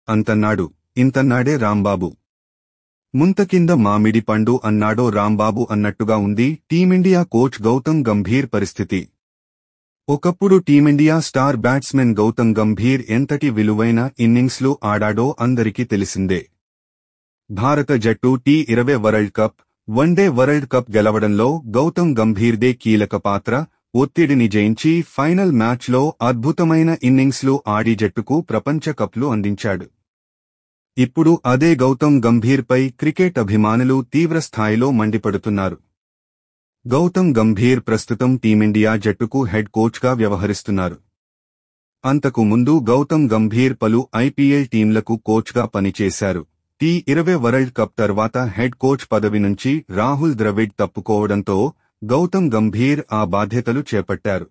అంతన్నాడు ఇంతన్నాడే రాంబాబు. ముంతకింద మామిడి పండు అన్నాడో రాంబాబు అన్నట్టుగా ఉంది టీమిండియా కోచ్ గౌతమ్ గంభీర్ పరిస్థితి. ఒకప్పుడు Team India star batsmen Gautam Gambhir ఎంతటి విలువైన ఇన్నింగ్స్లు ఆడాడో అందరికీ తెలిసిందే. భారత జట్టు టీ20 world cup, one day world cup గెలవడంలో గౌతమ్ గంభీర్దే కీలక పాత్ర. ఒత్తిడిని జయించి ఫైనల్ మ్యాచ్లో అద్భుతమైన ఇన్నింగ్స్లు ఆడి జట్టుకు ప్రపంచ కప్లు అందించాడు. ఇప్పుడు అదే గౌతమ్ గంభీర్పై క్రికెట్ అభిమానులు తీవ్రస్థాయిలో మండిపడుతున్నారు. గౌతమ్ గంభీర్ ప్రస్తుతం టీమిండియా జట్టుకు హెడ్ కోచ్గా వ్యవహరిస్తున్నారు. అంతకు ముందు గౌతమ్ గంభీర్ పలు ఐపీఎల్ టీంలకు కోచ్గా పనిచేశారు. టీ20 వరల్డ్ కప్ తర్వాత హెడ్ కోచ్ పదవి నుంచి రాహుల్ ద్రవిడ్ తప్పుకోవడంతో గౌతమ్ గంభీర్ ఆ బాధ్యతలు చేపట్టారు.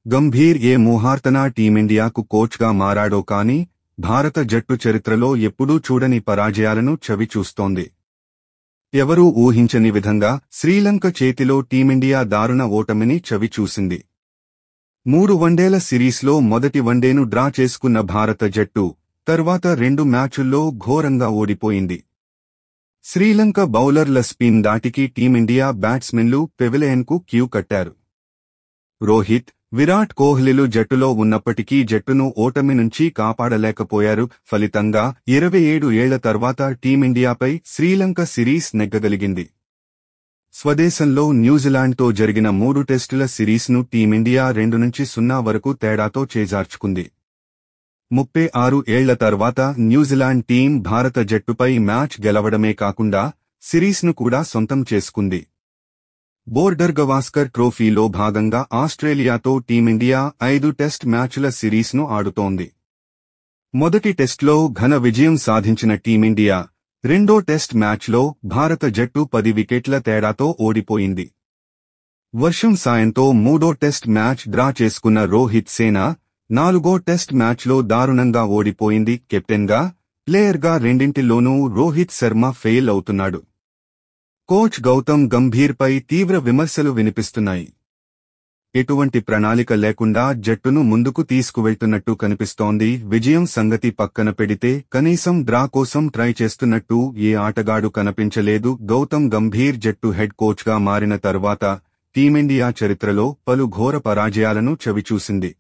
గంభీర్ ఏ ముహూర్తన టీమిండియాకు కోచ్గా మారాడో కానీ భారత జట్టు చరిత్రలో ఎప్పుడూ చూడని పరాజయాలను చవిచూస్తోంది. ఎవరూ ఊహించని విధంగా శ్రీలంక చేతిలో టీమిండియా దారుణ ఓటమిని చవిచూసింది. 3 వన్డేల సిరీస్లో మొదటి వన్డేను డ్రా చేసుకున్న భారత జట్టు తర్వాత 2 మ్యాచుల్లో ఘోరంగా ఓడిపోయింది. శ్రీలంక బౌలర్ల స్పిన్ దాటికి టీమిండియా బ్యాట్స్మెన్లు పెవిలియన్కు క్యూ కట్టారు. రోహిత్, విరాట్ కోహ్లీలు జట్టులో ఉన్నప్పటికీ జట్టును ఓటమి నుంచి కాపాడలేకపోయారు. ఫలితంగా 27 ఏళ్ల తర్వాత టీమిండియాపై శ్రీలంక సిరీస్ నెగ్గగలిగింది. స్వదేశంలో న్యూజిలాండ్తో జరిగిన 3 టెస్టుల సిరీస్ను టీమిండియా 2-0 వరకు తేడాతో చేజార్చుకుంది. 36 ఏళ్ల తర్వాత న్యూజిలాండ్ టీం భారత జట్టుపై మ్యాచ్ గెలవడమే కాకుండా సిరీస్ను కూడా సొంతం చేసుకుంది. బోర్డర్ గవాస్కర్ ట్రోఫీలో భాగంగా ఆస్ట్రేలియాతో టీమిండియా 5 టెస్ట్ మ్యాచ్ల సిరీస్ను ఆడుతోంది. మొదటి టెస్ట్లో ఘన విజయం సాధించిన టీమిండియా రెండో టెస్ట్ మ్యాచ్లో భారత జట్టు 10 వికెట్ల తేడాతో ఓడిపోయింది. వర్షం సాయంతో మూడో టెస్ట్ మ్యాచ్ డ్రా చేసుకున్న రోహిత్ సేన 4వ టెస్ట్ మ్యాచ్లో దారుణంగా ఓడిపోయింది. కెప్టెన్గా, ప్లేయర్గా రెండింటిలోనూ రోహిత్ శర్మ ఫెయిల్ అవుతున్నాడు. కోచ్ గౌతమ్ గంభీర్పై తీవ్ర విమర్శలు వినిపిస్తున్నాయి. ఎటువంటి ప్రణాళిక లేకుండా జట్టును ముందుకు తీసుకువెళ్తున్నట్టు కనిపిస్తోంది. విజయం సంగతి పక్కన పెడితే కనీసం డ్రా కోసం ట్రై చేస్తున్నట్టు ఏ ఆటగాడు కనిపించలేదు. గౌతమ్ గంభీర్ జట్టు హెడ్ కోచ్గా మారిన తర్వాత టీమిండియా చరిత్రలో పలు ఘోర పరాజయాలను చవిచూసింది.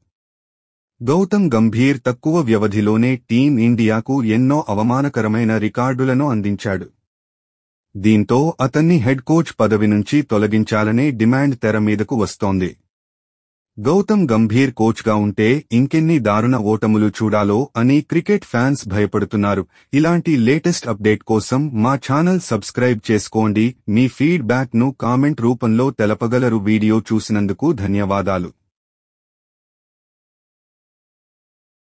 గౌతమ్ గంభీర్ తక్కువ వ్యవధిలోనే టీం ఇండియాకు ఎన్నో అవమానకరమైన రికార్డులను అందించాడు. దీంతో అతన్ని హెడ్ కోచ్ పదవి నుంచి తొలగించాలనే డిమాండ్ తెర మీదకు వస్తోంది. గౌతమ్ గంభీర్ కోచ్గా ఉంటే ఇంకెన్ని దారుణ ఓటములు చూడాలో అని క్రికెట్ ఫ్యాన్స్ భయపడుతున్నారు. ఇలాంటి లేటెస్ట్ అప్డేట్ కోసం మా ఛానల్ సబ్స్క్రైబ్ చేసుకోండి. మీ ఫీడ్ బ్యాక్ ను కామెంట్ రూపంలో తెలపగలరు. వీడియో చూసినందుకు ధన్యవాదాలు.